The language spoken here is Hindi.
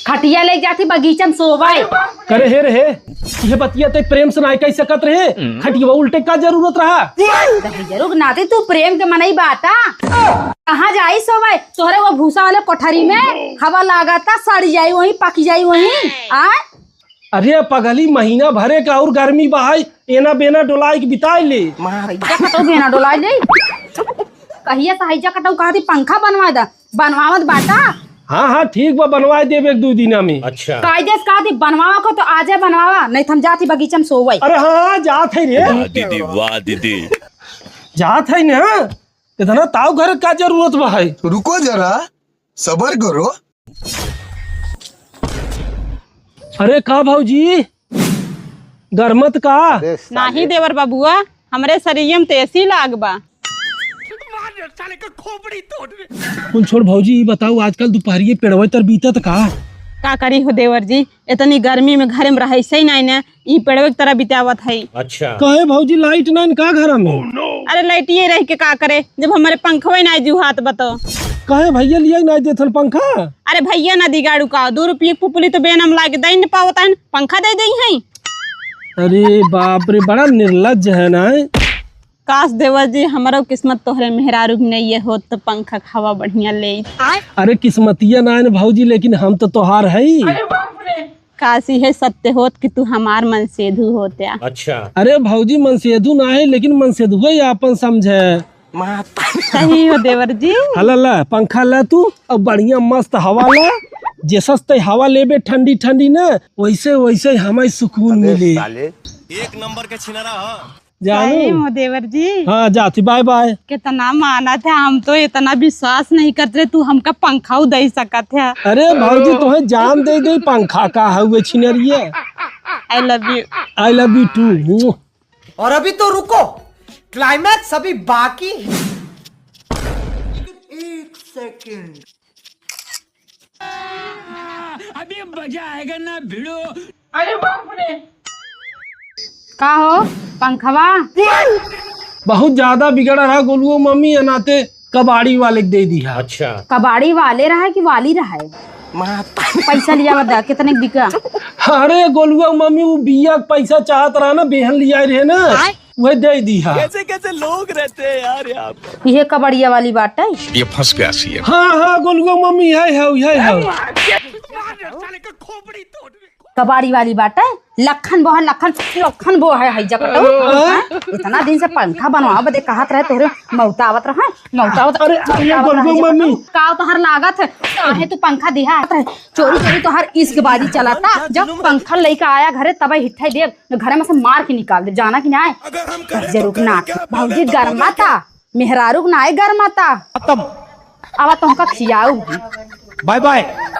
खटिया ले जाती बगीचा में सोवाई करे हे रहे ये बतिया ते प्रेम से नहीं कह सकत रहे खटिया उल्टे का जरूरत रहा जरूर नाते तू प्रेम के मनई बाता कहाँ जाई सोवाई तोहरे वो भूसा वाले कोठरी में हवा लगाता सड़ जाई वहीं पक जाई वहीं आ अरे पगली महीना भरे का और गर्मी बहाई एना बेना डोलाई के बिताई ले कटो बेना डोलाई ले कहिया सहिजा कटो कहती पंखा बनवा दा बनवावत बाटा हाँ ठीक बा बनवा देब एक दो दिन में। अच्छा कायदेस कहती बनवावा को तो आजे बनवावा नहीं थम जाती बगीचा में सोवाई। अरे हाँ जात है रे दीदी वाह दीदी जात है ना इतना ताव घर का जरूरत बा है। रुको जरा सबर करो। अरे का भाऊजी गरमत का नाही देवर बाबुआ हमरे शरीर में तेसी लाग बा। कुल छोड़ भाऊजी ये बताओ आजकल दोपहरिये पेड़वे तर बीतत का करी हो देवर जी इतनी गर्मी में घर में रहे सही नहीं ना ई पेड़वे की तरह बितावत है। अच्छा कहे भाऊजी लाइट नहीं का घर में अरे लाइट ये रह के का करे जब हमारे पंखवे ना जू हाथ बताओ कहे भैया लिया नहीं देथल पंखा। अरे भैया ना दी गाड़ू का 2 रुपये पुपली तो बेनम लाके दे न पावता है पंखा दे दी है। अरे बाप रे बड़ा निर्लज है ना। काश देवर जी हमारा किस्मत तोहरे मेहरारू नहीं ये हो तो पंखा हवा बढ़िया ले। अरे किस्मतिया ना है भाऊजी लेकिन हम तो तोहार है। काशी है सत्य होत कि तू हमार मन सेधु होत्या। अच्छा अरे भाऊजी मनसेधु ना है लेकिन मनसेधु है अपन समझे। सही हो देवर जी। हला पंखा ला तू अब बढ़िया मस्त हवा ला जे सस्ते हवा लेबे ठंडी ठंडी ना वैसे वैसे हमें सुकून मिले। एक नंबर के छिनरा सही हो देवर जी। हाँ जाती बाय बाय। कितना माना था हम तो इतना विश्वास नहीं करते तू हमका पंखा दे सकत है। अरे भाऊजी तुम्हें जान दे गई पंखा का हुए छिनरिए। I love you. I love you too. और अभी तो रुको क्लाइमैक्स अभी बाकी है। 1 सेकंड अभी मजा आएगा ना भिड़ो। अरे बाप रे का हो पंखवा बहुत ज्यादा बिगड़ा रहा गोलुओ मम्मी अनाते कबाड़ी वाले दे दी है। अच्छा कबाड़ी वाले रहा है कि वाली रहा है पैसा लिया बता कितने बिका। अरे गोलुआ मम्मी वो बिया पैसा चाहत रहा ना बेहन लिया रहे ना वह दे दी है। कैसे कैसे लोग रहते हैं यार यहाँ पे। ये कबाड़िया वाली बात है। ये फंस गया सी है। हाँ गोलुआ मम्मी है कबाड़ी वाली बात है लखन बो है जकटो इतना दिन से पंखा बनवा बदे कहत रहे तोरे मौतावत रहा मौतावत। अरे गोलुआ मम्मी का तोहर लागत है काहे तू पंखा दिहा चोरी तोहर इश्क बाजी चलाता जब पंखा लेके आया घरे तब हिट्ठा दे घरे में से मार के निकाल दे जाना कि ना जरूर ना भाऊजी गरमाता मेहरारू ना गरमाता अब तुमका खियाऊ। Bye bye.